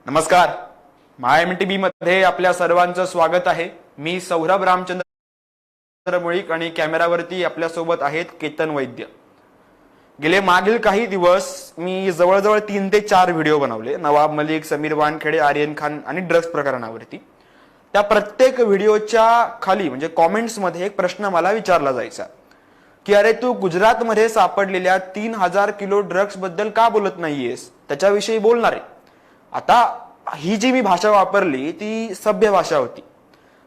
नमस्कार. MyMTB मध्ये आपल्या सर्वांचं स्वागत आहे. मी सौरभ रामचंद्र मुळीक आणि कॅमेरावरती आपल्या सोबत आहेत केतन वैद्य. गेले मागील काही दिवस मी जवळजवळ 3 ते 4 व्हिडिओ बनवले नवाब मलिक, समीर वानखेडे, आर्यन खान आणि ड्रग्स प्रकरणावरती. त्या प्रत्येक व्हिडिओच्या खाली म्हणजे कॉमेंट्स मध्ये एक प्रश्न मला विचारला जायचा की अरे तू गुजरातमध्ये सापडलेल्या 3000 किलो ड्रग्स बद्दल का बोलत नाहीयेस, त्याच्याविषयी बोलणार आहे. आता ही जी मी भाषा वापरली ती सभ्य भाषा होती,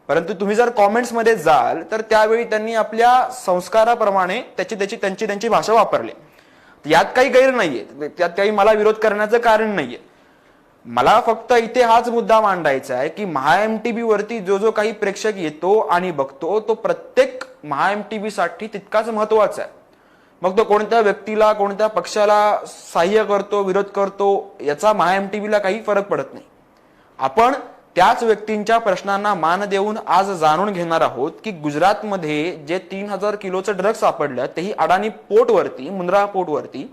परंतु तुम्ही जर कॉमेंट्स मध्ये जाल तर त्यावेळी त्यांनी आपल्या संस्काराप्रमाणे त्यांची भाषा वापरली. यात काही गैर नाहीये, त्यात काही मला विरोध करण्याचं कारण नाहीये. मला फक्त इथे हाच मुद्दा मांडायचा आहे की MyMTB वरती जो जो काही प्रेक्षक येतो आणि बघतो तो प्रत्येक MyMTB साठी तितकाच महत्वाचा आहे. मग तो कोणत्या व्यक्तीला, कोणत्या पक्षाला सहाय्य करतो, विरोध करतो, याचा MyMTBला काही फरक पडत नाही. आपण त्याच व्यक्तींच्या प्रश्नांना मान देऊन आज जाणून घेणार आहोत की गुजरातमध्ये जे 3000 किलोचं ड्रग्स सापडलं तेही अडाणी पोर्टवरती, मुंद्रा पोर्टवरती,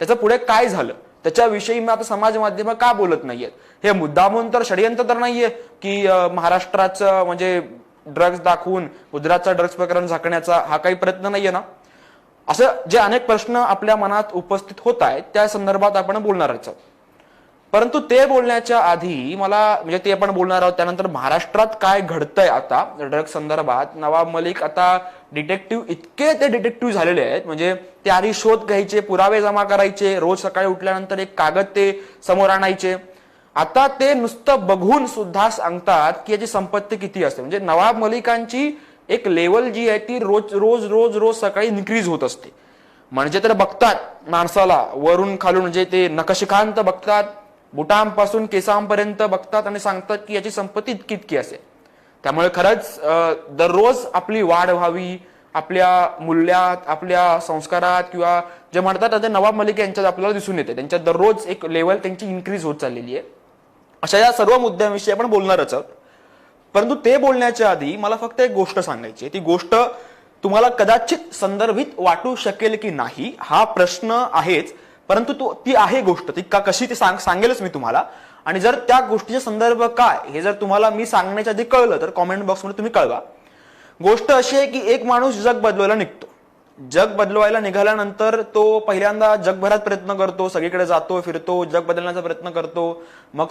त्याचं पुढे काय झालं त्याच्याविषयी मी आता समाज माध्यम का बोलत नाहीयेत. हे मुद्दामून तर षडयंत्र तर नाहीये की महाराष्ट्राचं म्हणजे ड्रग्स दाखवून गुजरातचा ड्रग्स प्रकरण झाकण्याचा हा काही प्रयत्न नाहीये ना. असं जे अनेक प्रश्न आपल्या मनात उपस्थित होत आहेत त्या संदर्भात आपण बोलणार आहोत. परंतु ते बोलण्याच्या आधी मला म्हणजे ते आपण बोलणार आहोत त्यानंतर महाराष्ट्रात काय घडतंय आता ड्रग्स संदर्भात. नवाब मलिक आता डिटेक्टिव्ह, इतके ते डिटेक्टिव्ह झालेले आहेत म्हणजे ते आधी शोध घ्यायचे, पुरावे जमा करायचे, रोज सकाळी उठल्यानंतर एक कागद ते समोर आणायचे. आता ते नुसतं बघून सुद्धा सांगतात की याची संपत्ती किती असते. म्हणजे नवाब मलिकांची एक लेवल जी आहे ती रोज रोज रोज रोज सकाळी इन्क्रीज होत असते. म्हणजे तर बघतात माणसाला वरून खालून, म्हणजे ते नखशिखांत बघतात, बुटांपासून केसांपर्यंत बघतात आणि सांगतात की याची संपत्ती इतकी इतकी असेल. त्यामुळे खरंच दररोज आपली वाढ व्हावी आपल्या मूल्यात, आपल्या संस्कारात, किंवा जे म्हणतात ते नवाब मलिक यांच्यात आपल्याला दिसून येते. त्यांच्यात दररोज एक लेवल त्यांची इन्क्रीज होत चाललेली आहे. अशा या सर्व मुद्द्यांविषयी आपण बोलणारच आहोत. परंतु ते बोलण्याच्या आधी मला फक्त एक गोष्ट सांगायची आहे. ती गोष्ट तुम्हाला कदाचित संदर्भित वाटू शकेल की नाही हा प्रश्न आहेच, परंतु ती आहे गोष्ट, ती कशी ती सांगेलच मी तुम्हाला. आणि जर त्या गोष्टीचा संदर्भ काय हे जर तुम्हाला मी सांगण्याच्या आधी कळलं तर कॉमेंट बॉक्समध्ये तुम्ही कळवा. गोष्ट अशी आहे की एक माणूस जग बदलवायला निघतो. जग बदलवायला निघाल्यानंतर तो पहिल्यांदा जगभरात प्रयत्न करतो, सगळीकडे जातो, फिरतो, जग बदलण्याचा प्रयत्न करतो. मग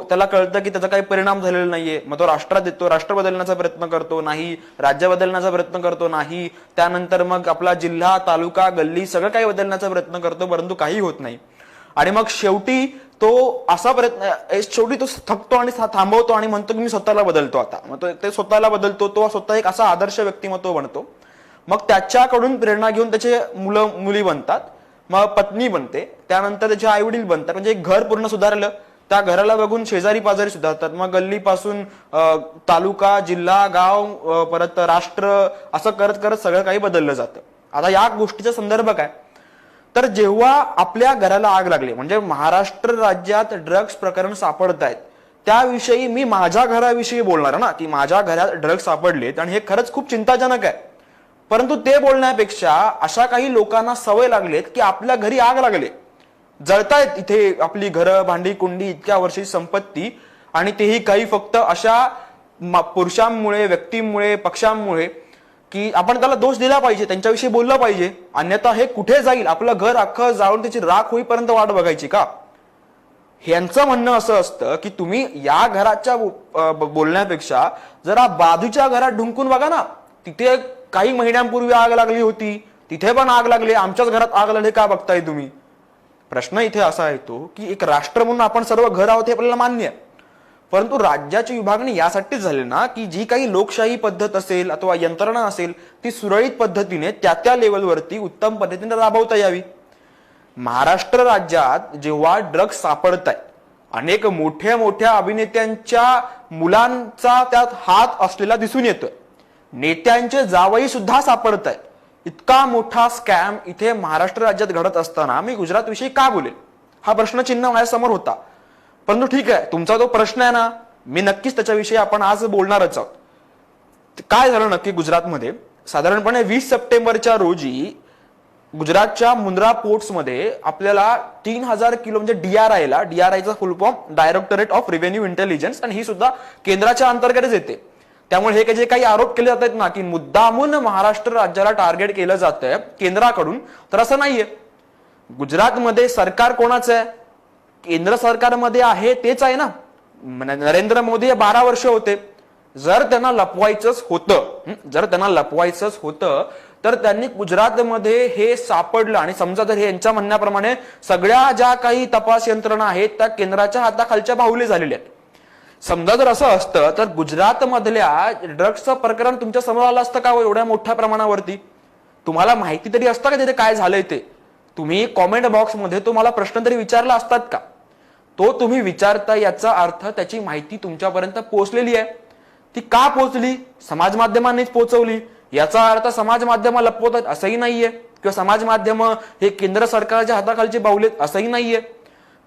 त्याला कळतं की त्याचा काही परिणाम झालेला नाहीये. मग तो राष्ट्रात येतो, राष्ट्र बदलण्याचा प्रयत्न करतो, नाही. राज्य बदलण्याचा प्रयत्न करतो, नाही. त्यानंतर मग आपला जिल्हा, तालुका, गल्ली सगळं काही बदलण्याचा प्रयत्न करतो, परंतु काही होत नाही. आणि मग शेवटी तो असा शेवटी तो थकतो आणि थांबवतो आणि म्हणतो की मी स्वतःला बदलतो आता. मग ते स्वतःला बदलतो, तो स्वतः एक असा आदर्श व्यक्तिमत्व बनतो. मग त्याच्याकडून प्रेरणा घेऊन त्याचे मुलं मुली बनतात, मग पत्नी बनते, त्यानंतर त्याचे आई वडील बनतात. म्हणजे एक घर पूर्ण सुधारलं, त्या घराला बघून शेजारी पाजारी सुधारतात. मग गल्लीपासून तालुका, जिल्हा, गाव, परत राष्ट्र, असं करत करत सगळं काही बदललं जातं. आता या गोष्टीचा संदर्भ काय तर जेव्हा आपल्या घराला आग लागली, म्हणजे महाराष्ट्र राज्यात ड्रग्स प्रकरण सापडत आहेत त्याविषयी मी माझ्या घराविषयी बोलणार ना, की माझ्या घरात ड्रग्स सापडलेत आणि हे खरंच खूप चिंताजनक आहे. परंतु ते बोलण्यापेक्षा अशा काही लोकांना सवय लागलेत की आपल्या घरी आग लागले, जळतायत इथे आपली घरं, भांडी कुंडी, इतक्या वर्षाची संपत्ती, आणि तेही काही फक्त अशा पुरुषांमुळे, व्यक्तींमुळे, पक्षांमुळे की आपण त्याला दोष दिला पाहिजे, त्यांच्याविषयी बोललं पाहिजे. अन्यथा हे कुठे जाईल, आपलं घर अख्खं जाळून त्याची राख होईपर्यंत वाट बघायची का. यांचं म्हणणं असं असतं की तुम्ही या घराच्या बोलण्यापेक्षा जरा बाजूच्या घरात ढुंकून बघा ना, तिथे काही महिन्यांपूर्वी आग लागली होती, तिथे पण आग लागली, आमच्याच घरात आग लागली का बघताय तुम्ही. प्रश्न इथे असा येतो की एक राष्ट्र म्हणून आपण सर्व घर आहोत हे आपल्याला मान्य आहे, परंतु राज्याची विभागणी यासाठीच झाली ना की जी काही लोकशाही पद्धत असेल अथवा यंत्रणा असेल ती सुरळीत पद्धतीने त्या लेवलवरती उत्तम पद्धतीने राबवता यावी. महाराष्ट्र राज्यात जेव्हा ड्रग्स सापडत आहेत, अनेक मोठ्या मोठ्या अभिनेत्यांच्या मुलांचा त्यात हात असलेला दिसून येतोय, नेत्यांचे जावई सुद्धा सापडत आहेत. इतका मोठा स्कॅम इथे महाराष्ट्र राज्यात घडत असताना मी गुजरात विषयी का बोलेल हा प्रश्नचिन्ह माझ्यासमोर होता. परंतु ठीक आहे, तुमचा तो प्रश्न आहे ना, मी नक्कीच त्याच्याविषयी आपण आज बोलणारच आहोत. काय झालं नक्की गुजरातमध्ये साधारणपणे 20 सप्टेंबरच्या रोजी गुजरातच्या मुंद्रा पोर्ट्समध्ये आपल्याला 3000 किलो म्हणजे डीआरआयचा full form directorate of revenue intelligence, आणि ही सुद्धा केंद्राच्या अंतर्गतच येते. त्यामुळे हे जे काही आरोप केले जात आहेत ना की मुद्दामून महाराष्ट्र राज्याला टार्गेट केलं जातंय केंद्राकडून, तर असं नाहीये. गुजरातमध्ये सरकार कोणाचं आहे? केंद्र सरकारमध्ये आहे तेच आहे ना. नरेंद्र मोदी हे 12 वर्ष होते. जर त्यांना लपवायचंच होतं तर त्यांनी गुजरातमध्ये हे सापडलं, आणि समजा जर हे यांच्या म्हणण्याप्रमाणे सगळ्या ज्या काही तपास यंत्रणा आहेत त्या केंद्राच्या हाताखालच्या बाहुल्या झालेल्या आहेत. समजा जर असं असतं तर गुजरातमधल्या ड्रग्सचं प्रकरण तुमच्या समोर आलं असतं का एवढ्या मोठ्या प्रमाणावरती? तुम्हाला माहिती तरी असतं का तिथे काय झालंय ते? तुम्ही कॉमेंट बॉक्समध्ये तुम्हाला प्रश्न तरी विचारला असतात का? तो तुम्ही विचारता याचा अर्थ त्याची माहिती तुमच्यापर्यंत पोहोचलेली आहे. ती का पोहोचली? समाज माध्यमांनीच पोहोचवली. याचा अर्थ समाज माध्यम लपवत आहेत असंही नाहीये, किंवा समाज माध्यम हे केंद्र सरकारच्या हाताखालचे बाहुलेत असंही नाहीये.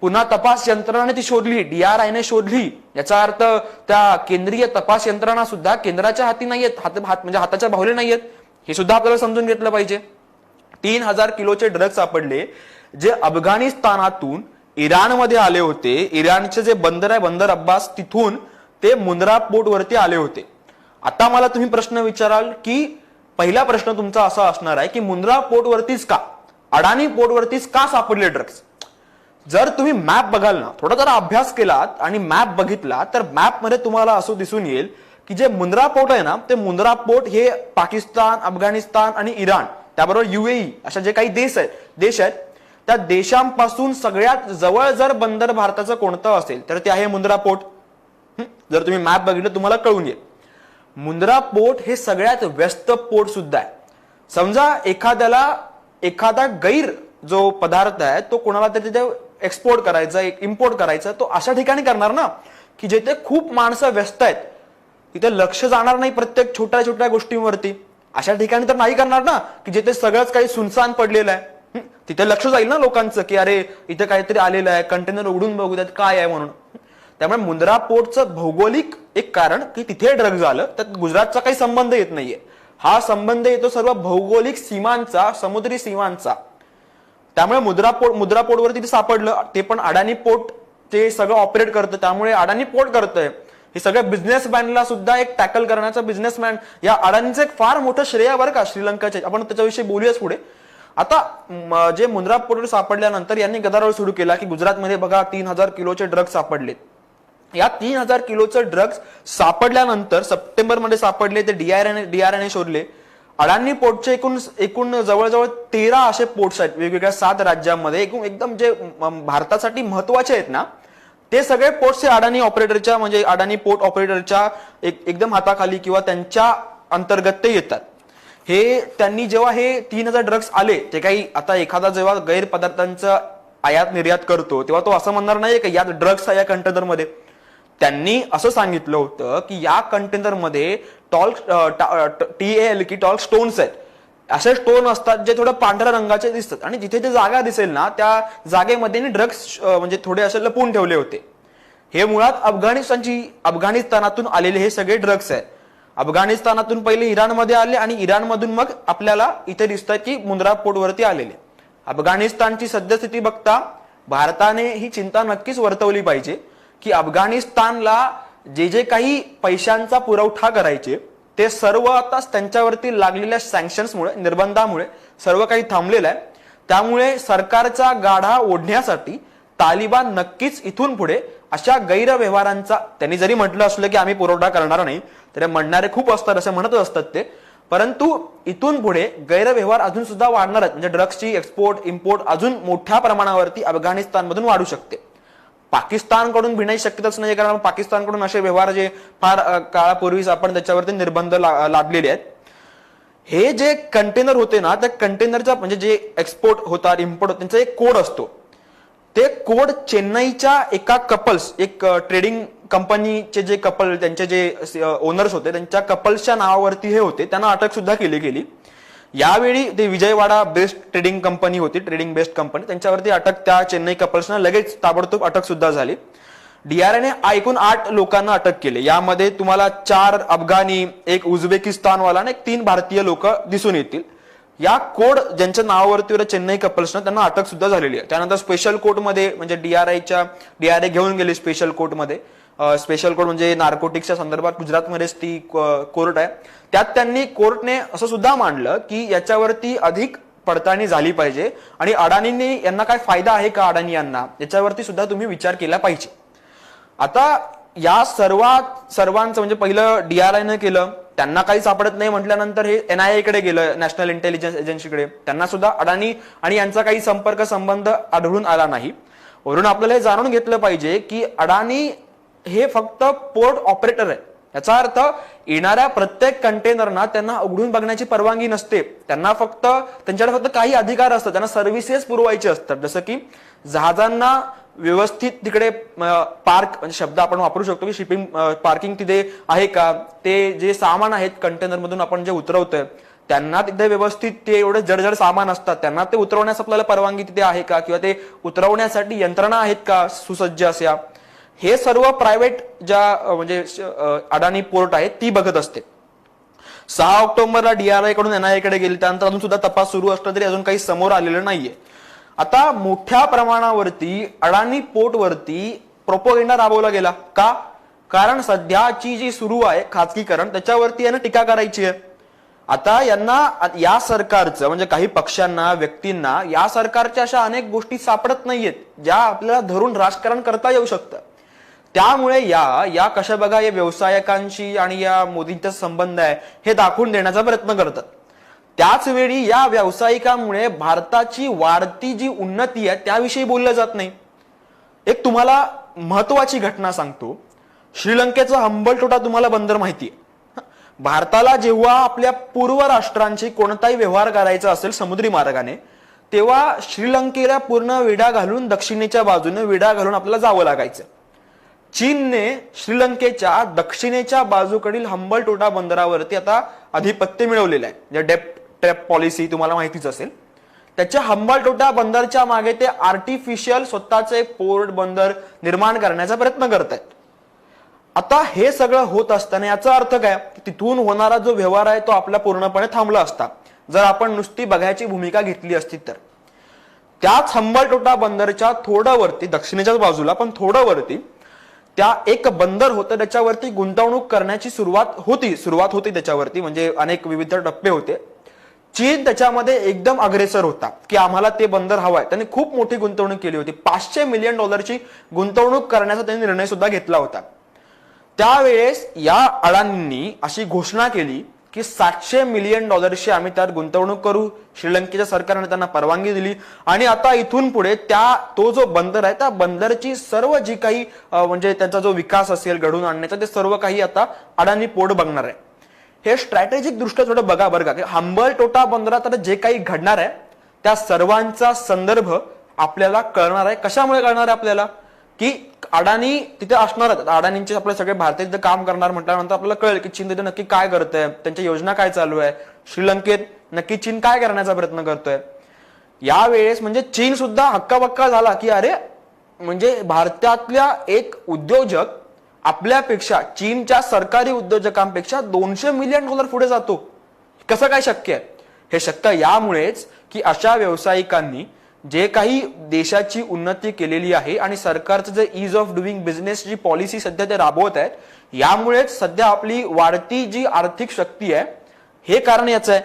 पुन्हा तपास यंत्रणाने ती शोधली, डीआरआयने शोधली. याचा अर्थ त्या केंद्रीय तपास यंत्रणा सुद्धा केंद्राच्या हाती नाहीयेत, म्हणजे हाताच्या बाहुले नाहीयेत. हे सुद्धा आपल्याला समजून घेतलं पाहिजे. 3000 किलोचे ड्रग्ज सापडले जे अफगाणिस्तानातून इराणमध्ये आले होते. इराणचे जे बंदर आहे बंदर अब्बास, तिथून ते मुंद्रा पोर्ट वरती आले होते. आता मला तुम्ही प्रश्न विचाराल की पहिला प्रश्न तुमचा असा असणार आहे की मुंद्रा पोर्ट वरतीच का, अडाणी पोर्ट वरतीच का सापडले ड्रग्ज? जर तुम्ही मॅप बघाल ना, थोडा जरा अभ्यास केलात आणि मॅप बघितला तर मॅप मध्ये तुम्हाला असं दिसून येईल की जे मुंद्रा पोर्ट आहे ना, ते मुंद्रा पोर्ट हे पाकिस्तान, अफगाणिस्तान आणि इराण, त्याबरोबर UAE अशा जे काही देश आहेत त्या देशांपासून सगळ्यात जवळ जर बंदर भारताचं कोणतं असेल तर ते आहे मुंद्रा पोर्ट. जर तुम्ही मॅप बघितलं तुम्हाला कळून येईल. मुंद्रा पोर्ट हे सगळ्यात व्यस्त पोर्ट सुद्धा आहे. समजा एखादा गैर जो पदार्थ आहे तो कोणाला तरी तिथे एक्सपोर्ट करायचा, इम्पोर्ट करायचा, तो अशा ठिकाणी करणार ना की जिथे खूप माणसं व्यस्त आहेत, तिथे लक्ष जाणार नाही प्रत्येक छोट्या छोट्या गोष्टींवरती. अशा ठिकाणी तर नाही करणार ना की जिथे सगळंच काही सुनसान पडलेलं आहे. तिथे लक्ष जाईल ना लोकांचं की अरे इथे काहीतरी आलेलं आहे, कंटेनर उघडून बघू त्यात काय आहे म्हणून. त्यामुळे मुंद्रा पोर्टचं भौगोलिक एक कारण की तिथे ड्रग्ज आलं, त्यात गुजरातचा काही संबंध येत नाहीये. हा संबंध येतो सर्व भौगोलिक सीमांचा, समुद्री सीमांचा. त्यामुळे मुंद्रा पोर्टवरती ते सापडलं. ते पण अडाणी पोर्ट ते सगळं ऑपरेट करतं, त्यामुळे अडाणी पोर्ट करतंय. हे सगळं बिझनेसमॅनला सुद्धा एक टॅकल करण्याचा बिझनेसमॅन या अडाणीचं एक फार मोठं श्रेय बरं का श्रीलंकाचे. आपण त्याच्याविषयी बोलूयाच पुढे. आता जे मुंद्रा पोर्ट सापडल्यानंतर यांनी गदारोळ सुरू केला की गुजरातमध्ये बघा 3000 किलोचे ड्रग्ज सापडलेत. या 3000 किलोचे ड्रग्ज सापडल्यानंतर सप्टेंबरमध्ये सापडले, ते डीआरआयने शोधले. अडाणी पोर्टचे एकूण जवळजवळ 13 असे पोर्ट्स आहेत वेगवेगळ्या 7 राज्यांमध्ये. एकदम जे भारतासाठी महत्वाचे आहेत ना ते सगळे पोर्ट्स हे अडाणी ऑपरेटरच्या, म्हणजे अडाणी पोर्ट ऑपरेटरच्या एकदम हाताखाली किंवा त्यांच्या अंतर्गत ते येतात. हे त्यांनी जेव्हा हे 3000 ड्रग्ज आले, ते काही आता एखादा जेव्हा गैरपदार्थांचा आयात निर्यात करतो तेव्हा तो असं म्हणणार नाही की यात ड्रग्ज आहे या कंटेनरमध्ये. त्यांनी असं सांगितलं होतं की या कंटेनरमध्ये TAL की टॉल्क स्टोन्स आहेत. असे स्टोन असतात जे थोडं पांढऱ्या रंगाचे दिसतात, आणि जिथे जे जागा दिसेल ना त्या जागेमध्ये ड्रग्ज म्हणजे थोडे असे लपून ठेवले होते. हे मुळात अफगाणिस्तानातून आलेले हे सगळे ड्रग्ज आहेत. अफगाणिस्तानातून पहिले इराणमध्ये आले आणि इराणमधून मग आपल्याला इथे दिसतात की मुंद्रा पोर्टवरती आलेले. अफगाणिस्तानची सद्यस्थिती बघता भारताने ही चिंता नक्कीच वर्तवली पाहिजे की अफगाणिस्तानला जे काही पैशांचा पुरवठा करायचे ते सर्व आता त्यांच्यावरती लागलेल्या सँक्शन्समुळे, निर्बंधामुळे सर्व काही थांबलेलं आहे. त्यामुळे सरकारचा गाढा ओढण्यासाठी तालिबान नक्कीच इथून पुढे अशा गैरव्यवहारांचा, त्यांनी जरी म्हटलं असलं की आम्ही पुरवठा करणार नाही, तरी म्हणणारे खूप असतात, असे म्हणतच असतात ते, परंतु इथून पुढे गैरव्यवहार अजून सुद्धा वाढणार आहेत. म्हणजे ड्रग्सची एक्सपोर्ट इम्पोर्ट अजून मोठ्या प्रमाणावरती अफगाणिस्तानमधून वाढू शकते. पाकिस्तानकडून भिण्याची शक्यताच नाही, कारण पाकिस्तानकडून असे व्यवहार जे फार काळापूर्वीच आपण त्याच्यावरती निर्बंध लादलेले आहेत. हे जे कंटेनर होते ना, त्या कंटेनरचा म्हणजे जे एक्सपोर्ट होतात इम्पोर्ट होतात त्यांचा एक कोड असतो. ते कोड चेन्नईच्या एका कपल्स, एक ट्रेडिंग कंपनीचे जे कपल, त्यांचे जे ओनर्स होते त्यांच्या कपल्सच्या नावावरती हे होते. त्यांना अटक सुद्धा केली गेली. यावेळी ते विजयवाडा बेस्ड ट्रेडिंग कंपनी होती, ट्रेडिंग बेस्ड कंपनी, त्यांच्यावरती अटक, त्या चेन्नई कपल्सना लगेच ताबडतोब अटक सुद्धा झाली. डीआरआयने एकूण 8 लोकांना अटक केली. यामध्ये तुम्हाला 4 अफगाणी, एक उझबेकिस्तानवाला आणि 3 भारतीय लोक दिसून येतील. या कोड ज्यांच्या नावावरती चेन्नई कपल्सनं त्यांना अटक सुद्धा झालेली आहे. त्यानंतर स्पेशल कोर्टमध्ये म्हणजे डीआरआय घेऊन गेले स्पेशल कोर्टमध्ये. स्पेशल कोर्ट म्हणजे नार्कोटिक्सच्या संदर्भात गुजरातमध्येच ती कोर्ट आहे. त्यात त्यांनी कोर्टने असं सुद्धा मांडलं की याच्यावरती अधिक पडताळणी झाली पाहिजे आणि अडाणींनी यांना काय फायदा आहे का अडाणी यांना याच्यावरती सुद्धा तुम्ही विचार केला पाहिजे. आता या सर्वांचं म्हणजे पहिलं डीआरआयनं केलं, त्यांना काही सापडत नाही म्हटल्यानंतर हे एनआयए कडे गेलं, नॅशनल इंटेलिजन्स एजन्सीकडे. त्यांना सुद्धा अडाणी आणि यांचा काही संपर्क संबंध आढळून आला नाही. वरून आपल्याला हे जाणून घेतलं पाहिजे की अडाणी हे फक्त पोर्ट ऑपरेटर आहे. याचा अर्थ येणाऱ्या प्रत्येक कंटेनरना त्यांना उघडून बघण्याची परवानगी नसते. त्यांना त्यांच्याकडे फक्त काही अधिकार असतात, त्यांना सर्व्हिसेस पुरवायचे असतात. जसं की जहाजांना व्यवस्थित तिकडे पार्क शब्द आपण वापरू शकतो की शिपिंग पार्किंग तिथे आहे का, ते जे सामान आहेत कंटेनर मधून आपण जे उतरवतोय त्यांना तिथे व्यवस्थित ते एवढे जडजड सामान असतात, त्यांना ते उतरवण्यास आपल्याला परवानगी तिथे आहे का, किंवा ते उतरवण्यासाठी यंत्रणा आहेत का सुसज्ज अशा. हे सर्व प्रायव्हेट ज्या म्हणजे अडाणी पोर्ट आहेत ती बघत असते. 6 ऑक्टोबरला डीआरआय कडून एनआयए कडे गेली, त्यानंतर अजून सुद्धा तपास सुरू असला तरी अजून काही समोर आलेलं नाहीये. आता मोठ्या प्रमाणावरती अडाणी पोर्टवरती प्रोपोगेंडा राबवला गेला का, कारण सध्याची जी सुरू आहे खाजगीकरण त्याच्यावरती यांना टीका करायची आहे. आता यांना या सरकारचं म्हणजे काही पक्षांना व्यक्तींना या सरकारच्या अशा अनेक गोष्टी सापडत नाहीयेत ज्या आपल्याला धरून राजकारण करता येऊ शकतं. त्यामुळे या कशा बघा या व्यावसायिकांशी आणि या मोदींचा संबंध आहे हे दाखवून देण्याचा प्रयत्न करतात. त्याच वेळी या व्यावसायिकांमुळे भारताची वाढती जी उन्नती आहे त्याविषयी बोललं जात नाही. एक तुम्हाला महत्वाची घटना सांगतो. श्रीलंकेचा हंबलटोटा तुम्हाला बंदर माहितीये. भारताला जेव्हा आपल्या पूर्व राष्ट्रांशी कोणताही व्यवहार करायचा असेल समुद्री मार्गाने, तेव्हा श्रीलंकेला पूर्ण विडा घालून दक्षिणेच्या बाजूने विडा घालून आपल्याला जावं लागायचं. चीनने श्रीलंकेच्या दक्षिणेच्या बाजूकडील हंबलटोटा बंदरावरती आता अधिपत्य मिळवलेलं आहे. डेप्थ ट्रॅप पॉलिसी तुम्हाला माहितीच असेल. त्याच्या हंबलटोटा बंदरच्या मागे ते आर्टिफिशियल स्वतःचे पोर्ट बंदर निर्माण करण्याचा प्रयत्न करतायत. आता हे सगळं होत असताना याचा अर्थ काय, तिथून होणारा जो व्यवहार आहे तो आपला पूर्णपणे थांबला असता जर आपण नुसती बघायची भूमिका घेतली असती तर. त्याच हंबलटोटा बंदरच्या थोडं वरती दक्षिणेच्याच बाजूला पण थोडं वरती त्या एक बंदर होतं, त्याच्यावरती गुंतवणूक करण्याची सुरुवात होती त्याच्यावरती, म्हणजे अनेक विविध टप्पे होते. चीन त्याच्यामध्ये एकदम अग्रेसर होता की आम्हाला ते बंदर हवाय. त्यांनी खूप मोठी गुंतवणूक केली होती. $500 मिलियन गुंतवणूक करण्याचा त्यांनी निर्णय सुद्धा घेतला होता. त्यावेळेस या अडाणींनी अशी घोषणा केली की $700 मिलियन आम्ही त्यात गुंतवणूक करू. श्रीलंकेच्या सरकारने त्यांना परवानगी दिली आणि आता इथून पुढे तो जो बंदर आहे त्या बंदरची सर्व जी काही म्हणजे त्यांचा जो विकास असेल घडून आणण्याचा ते सर्व काही आता अडाणी पोर्ट बघणार आहे. हे स्ट्रॅटेजिक दृष्ट्या थोडं बघा बरं का, की हंबलटोटा बंदरात जे काही घडणार आहे त्या सर्वांचा संदर्भ आपल्याला कळणार आहे. कशामुळे कळणार आहे आपल्याला, की अडाणी तिथे असणार. अडाणींचे आपले सगळे भारतीय तिथे काम करणार म्हटल्यानंतर आपल्याला कळेल की चीन तिथे नक्की काय करतंय, त्यांच्या योजना काय चालू आहे, श्रीलंकेत नक्की चीन काय करण्याचा प्रयत्न करतोय. यावेळेस म्हणजे चीन सुद्धा हक्काबक्का झाला की अरे म्हणजे भारतातल्या एक उद्योजक आपल्यापेक्षा चीनच्या सरकारी उद्योजकांपेक्षा $200 मिलियन पुढे जातो. कसं काय शक्य आहे? हे शक्य यामुळेच की अशा व्यावसायिकांनी जे काही देशाची उन्नती केलेली आहे आणि सरकारचं जे ईज ऑफ डुईंग बिझनेस जी पॉलिसी सध्या ते राबवत आहेत, यामुळेच सध्या आपली वाढती जी आर्थिक शक्ती आहे हे कारण याचं आहे.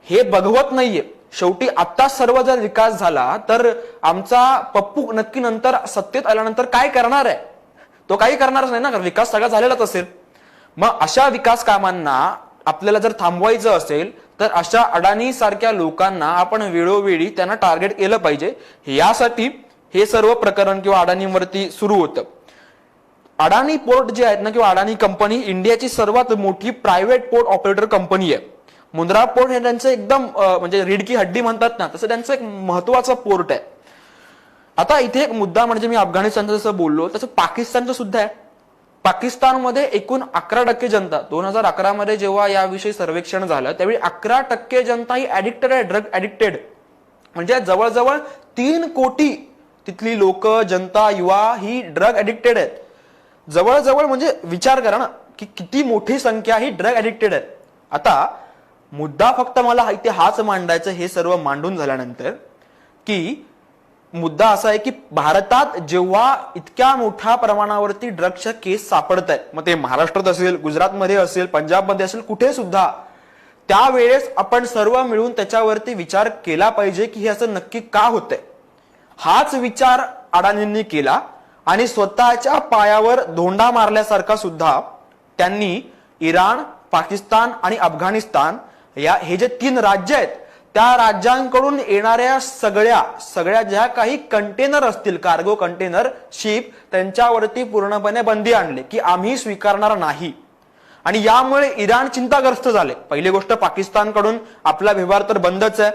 हे बघवत नाहीये. शेवटी आता सर्व जर विकास झाला तर आमचा पप्पू नक्की नंतर सत्तेत आल्यानंतर काय करणार आहे? तो काही करणारच नाही ना, कारण विकास सगळा झालेलाच असेल. मग अशा विकास कामांना आपल्याला जर थांबवायचं असेल तर अशा अडाणी सारख्या लोकांना आपण वेळोवेळी त्यांना टार्गेट केलं पाहिजे. यासाठी हे सर्व प्रकरण किंवा अडाणींवरती सुरू होतं. अडाणी पोर्ट जे आहेत ना किंवा अडाणी कंपनी इंडियाची सर्वात मोठी प्रायव्हेट पोर्ट ऑपरेटर कंपनी आहे. मुंद्रा पोर्ट हे त्यांचं एकदम म्हणजे रीड की हड्डी म्हणतात ना, तसं त्यांचं एक महत्वाचं पोर्ट आहे. आता इथे एक मुद्दा म्हणजे मी अफगाणिस्तानचं जसं बोललो तसं पाकिस्तानचं सुद्धा आहे. पाकिस्तानमध्ये एकूण 11% जनता 2011 मध्ये जेव्हा याविषयी सर्वेक्षण झालं त्यावेळी 11% जनता ही ऍडिक्टेड आहे, ड्रग ऍडिक्टेड. म्हणजे जवळजवळ 3 कोटी तिथली लोक जनता युवा ही ड्रग ऍडिक्टेड आहेत. जवळजवळ म्हणजे विचार करा ना की किती मोठी संख्या ही ड्रग ऍडिक्टेड आहे. आता मुद्दा फक्त मला इथे हाच मांडायचं, हे सर्व मांडून झाल्यानंतर, की मुद्दा असा आहे की भारतात जेव्हा इतक्या मोठ्या प्रमाणावरती ड्रग्सच्या केस सापडत आहेत, मग ते महाराष्ट्रात असेल, गुजरातमध्ये असेल, पंजाबमध्ये असेल, कुठे सुद्धा, त्यावेळेस आपण सर्व मिळून त्याच्यावरती विचार केला पाहिजे की हे असं नक्की का होतंय. हाच विचार अडाणींनी केला आणि स्वतःच्या पायावर धोंडा मारल्यासारखा सुद्धा त्यांनी इराण, पाकिस्तान आणि अफगाणिस्तान हे जे 3 राज्य आहेत, त्या राज्यांकडून येणाऱ्या सगळ्या ज्या काही कंटेनर असतील, कार्गो कंटेनर, शिप, त्यांच्यावरती पूर्णपणे बंदी आणली की आम्ही स्वीकारणार नाही. आणि यामुळे इराण चिंताग्रस्त झाले. पहिली गोष्ट, पाकिस्तानकडून आपला व्यवहार तर बंदच आहे,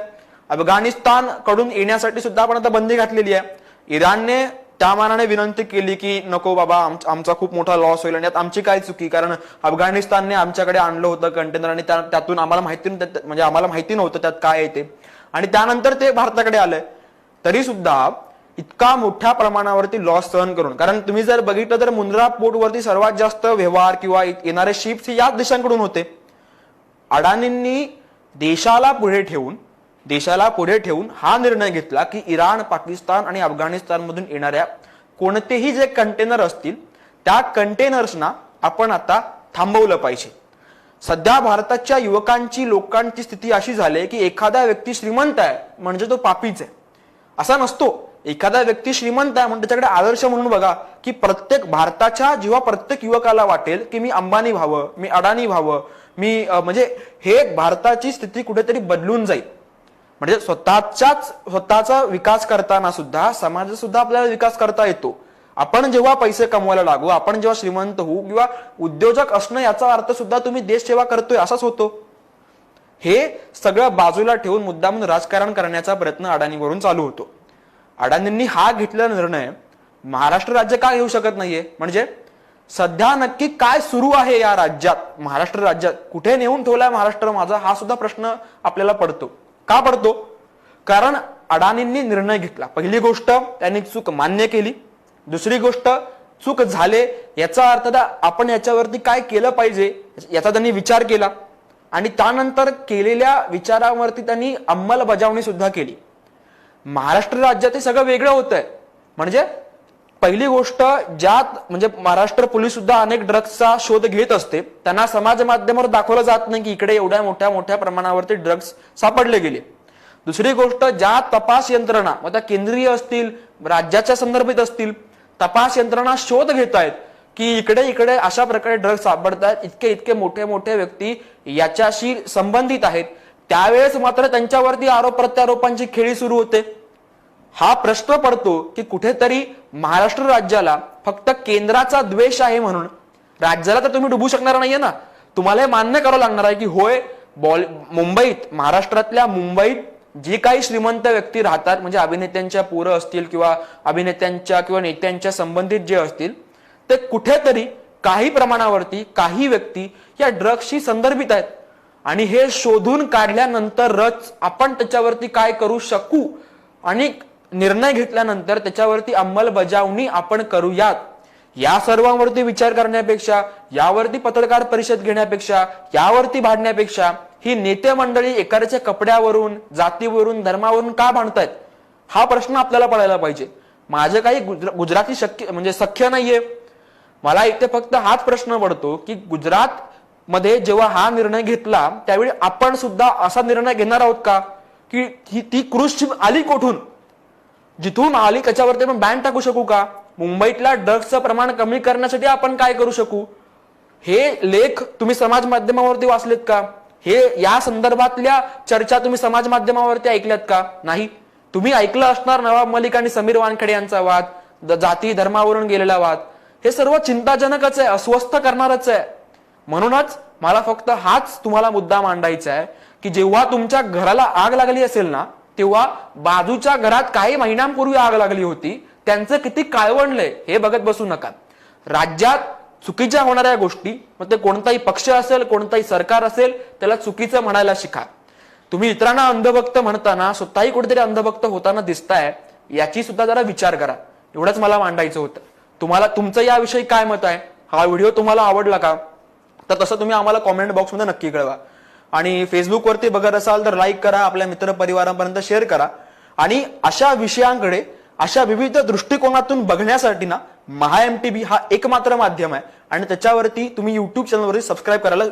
अफगाणिस्तान कडून येण्यासाठी सुद्धा आपण आता बंदी घातलेली आहे. इराणने त्या मानाने विनंती केली की नको बाबा, आमचा खूप मोठा लॉस होईल, आणि यात आमची काय चुकी, कारण अफगाणिस्तानने आमच्याकडे आणलं होतं कंटेनर आणि त्यातून आम्हाला माहिती नव्हतं त्यात काय येते, आणि त्यानंतर ते भारताकडे आलंय. तरी सुद्धा इतका मोठ्या प्रमाणावरती लॉस सहन करून, कारण तुम्ही जर बघितलं तर मुंद्रा पोर्टवरती सर्वात जास्त व्यवहार किंवा येणारे शिप्स याच देशांकडून होते. अडाणींनी देशाला पुढे ठेवून हा निर्णय घेतला की इराण, पाकिस्तान आणि अफगाणिस्तानमधून येणाऱ्या कोणतेही जे कंटेनर असतील त्या कंटेनर्सना आपण आता थांबवलं पाहिजे. सध्या भारताच्या लोकांची स्थिती अशी झाली की एखादा व्यक्ती श्रीमंत आहे म्हणजे तो पापीच आहे असा नसतो. एखादा व्यक्ती श्रीमंत आहे म्हणजे त्याच्याकडे आदर्श म्हणून बघा की भारताच्या जेव्हा प्रत्येक युवकाला वाटेल की मी अंबानी व्हावं, मी अडाणी व्हावं, म्हणजे हे भारताची स्थिती कुठेतरी बदलून जाईल. म्हणजे स्वतःचा विकास करताना सुद्धा समाजाचा सुद्धा आपल्याला विकास करता येतो. आपण जेव्हा पैसे कमवायला लागू, आपण जेव्हा श्रीमंत होऊ किंवा उद्योजक असणं, याचा अर्थ सुद्धा तुम्ही देश सेवा करतोय असाच होतो. हे सगळं बाजूला ठेवून मुद्दामून राजकारण करण्याचा प्रयत्न अडाणीवरून चालू होतो. अडाणींनी हा घेतलेला निर्णय महाराष्ट्र राज्य का घेऊ शकत नाहीये? म्हणजे सध्या नक्की काय सुरू आहे या राज्यात, महाराष्ट्र राज्यात कुठे नेऊन ठेवलाय महाराष्ट्र माझा, हा सुद्धा प्रश्न आपल्याला पडतो. का पडतो? कारण अडाणींनी निर्णय घेतला. पहिली गोष्ट, त्यांनी चूक मान्य केली. दुसरी गोष्ट, चूक झाले याचा अर्थ आपण याच्यावरती काय केलं पाहिजे याचा त्यांनी विचार केला, आणि त्यानंतर केलेल्या विचारावरती त्यांनी अंमलबजावणी सुद्धा केली. महाराष्ट्र राज्यात हे सगळं वेगळं होतंय. म्हणजे पहिली गोष्ट, म्हणजे महाराष्ट्र पोलीस सुद्धा अनेक ड्रग्सचा शोध घेत असते, त्यांना समाज माध्यमावर दाखवलं जात नाही की इकडे एवढ्या मोठ्या प्रमाणावरती ड्रग्स सापडले गेले. दुसरी गोष्ट, ज्या तपास यंत्रणा, मग त्या केंद्रीय असतील, राज्याच्या संदर्भित असतील, तपास यंत्रणा शोध घेत आहेत की इकडे अशा प्रकारे ड्रग्स सापडत आहेत, इतके मोठे व्यक्ती याच्याशी संबंधित आहेत, त्यावेळेस मात्र त्यांच्यावरती आरोप प्रत्यारोपांची खेळी सुरू होते. हा प्रश्न पडतो की कुठेतरी महाराष्ट्र राज्याला फक्त केंद्राचा द्वेष आहे म्हणून राज्याला तर तुम्ही डुबू शकणार नाहीये ना. तुम्हाला हे मान्य करावं लागणार आहे की होय, मुंबईत, महाराष्ट्रातल्या मुंबईत जी काही श्रीमंत व्यक्ती राहतात, म्हणजे अभिनेत्यांच्या पोरं असतील किंवा अभिनेत्यांच्या किंवा नेत्यांच्या संबंधित जे असतील, ते कुठेतरी काही प्रमाणावरती काही व्यक्ती या ड्रग्सशी संदर्भित आहेत, आणि हे शोधून काढल्यानंतरच आपण त्याच्यावरती काय करू शकू आणि निर्णय घेतल्यानंतर त्याच्यावरती अंमलबजावणी आपण करूयात. या सर्वांवरती विचार करण्यापेक्षा, यावरती पत्रकार परिषद घेण्यापेक्षा, यावरती भांडण्यापेक्षा ही नेते मंडळी एखाद्याच्या कपड्यावरून, जातीवरून, धर्मावरून का भांडतायत, हा प्रश्न आपल्याला पडायला पाहिजे. माझे काही गुजराती सख्य नाहीये. मला इथे फक्त हाच प्रश्न पडतो की गुजरात मध्ये जेव्हा हा निर्णय घेतला त्यावेळी आपण सुद्धा असा निर्णय घेणार आहोत का की ती क्रूज शिप आली कुठून, जिथून आली त्याच्यावरती आपण बॅन टाकू शकू का? मुंबईतल्या ड्रग्सचं प्रमाण कमी करण्यासाठी आपण काय करू शकू? हे लेख तुम्ही समाज माध्यमावरती वाचलेत का? या संदर्भातल्या चर्चा तुम्ही समाज माध्यमावरती ऐकल्यात का? नाही. तुम्ही ऐकलं असणार नवाब मलिक आणि समीर वानखेडे यांचा वाद, जाती धर्मावरून गेलेला वाद. हे सर्व चिंताजनकच आहे, अस्वस्थ करणारच आहे. म्हणूनच मला फक्त हाच तुम्हाला मुद्दा मांडायचा आहे की जेव्हा तुमच्या घराला आग लागली असेल ना, तेव्हा बाजूच्या घरात काही महिन्यांपूर्वी आग लागली होती, त्यांचं किती काळवंडलंय हे बघत बसू नका. राज्यात चुकीच्या होणाऱ्या गोष्टी, मग ते कोणताही पक्ष असेल, कोणताही सरकार असेल, त्याला चुकीचं म्हणायला शिका. तुम्ही इतरांना अंधभक्त म्हणताना स्वतःही कुठेतरी अंधभक्त होताना दिसताय, याची सुद्धा जरा विचार करा. एवढंच मला मांडायचं होतं. तुमचं याविषयी काय मत आहे? हा व्हिडिओ तुम्हाला आवडला का? तर तसं तुम्ही आम्हाला कॉमेंट बॉक्समध्ये नक्की कळवा. आणि फेसबुकवरती बघत असाल तर लाईक करा, आपल्या मित्रपरिवारांपर्यंत शेअर करा. आणि अशा विषयांकडे अशा विविध दृष्टिकोनातून बघण्यासाठी ना महा MTB हा एकमात्र माध्यम आहे आणि त्याच्यावरती तुम्ही युट्यूब चॅनलवरती सबस्क्राईब करायला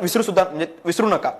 विसरू नका.